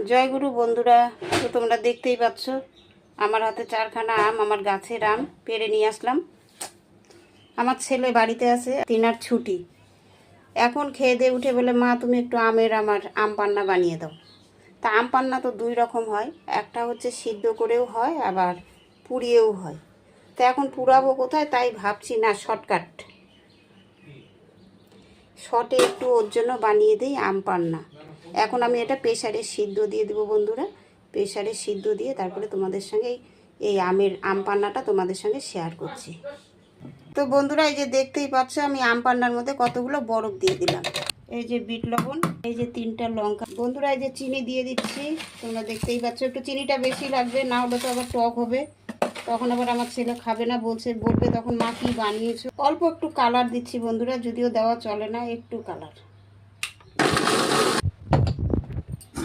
জয়গুরু বন্ধুরা, তো তোমরা দেখতেই পাচ্ছ আমার হাতে 4খানা আম, আমার গাছের আম পেড়ে নিয়ে আসলাম। আমার ছেলে বাড়িতে আছে, তিনার ছুটি। এখন খেয়ে দিয়ে উঠে বলে, মা তুমি একটু আমার আম পান্না বানিয়ে দাও। তা আম পান্না তো 2 রকম হয়, একটা হচ্ছে সিদ্ধ করেও হয়, আবার পুড়িয়েও হয়। তো এখন পুড়াবো কোথায়, তাই ভাবছি না শর্টে একটু ওর জন্য বানিয়ে দিই আম পান্না। এখন আমি এটা প্রেসারে সিদ্ধ দিয়ে দেবো বন্ধুরা। প্রেসারে সিদ্ধ দিয়ে তারপরে তোমাদের সঙ্গে এই আম পান্নাটা তোমাদের সঙ্গে শেয়ার করছি। তো বন্ধুরা, এই যে দেখতেই পাচ্ছ আমি আম পান্নার মধ্যে কতগুলো বরফ দিয়ে দিলাম। এই যে বিট লবণ, এই যে 3টা লঙ্কা। বন্ধুরা, এই যে চিনি দিয়ে দিচ্ছি। তোমরা দেখতেই পাচ্ছ, একটু চিনিটা বেশি লাগবে, না হলে তো আবার টক হবে। তখন আবার আমার ছেলে খাবে না, বলবে তখন মা কি বানিয়েছো। অল্প একটু কালার দিচ্ছি বন্ধুরা, যদিও দেওয়া চলে না, একটু কালার।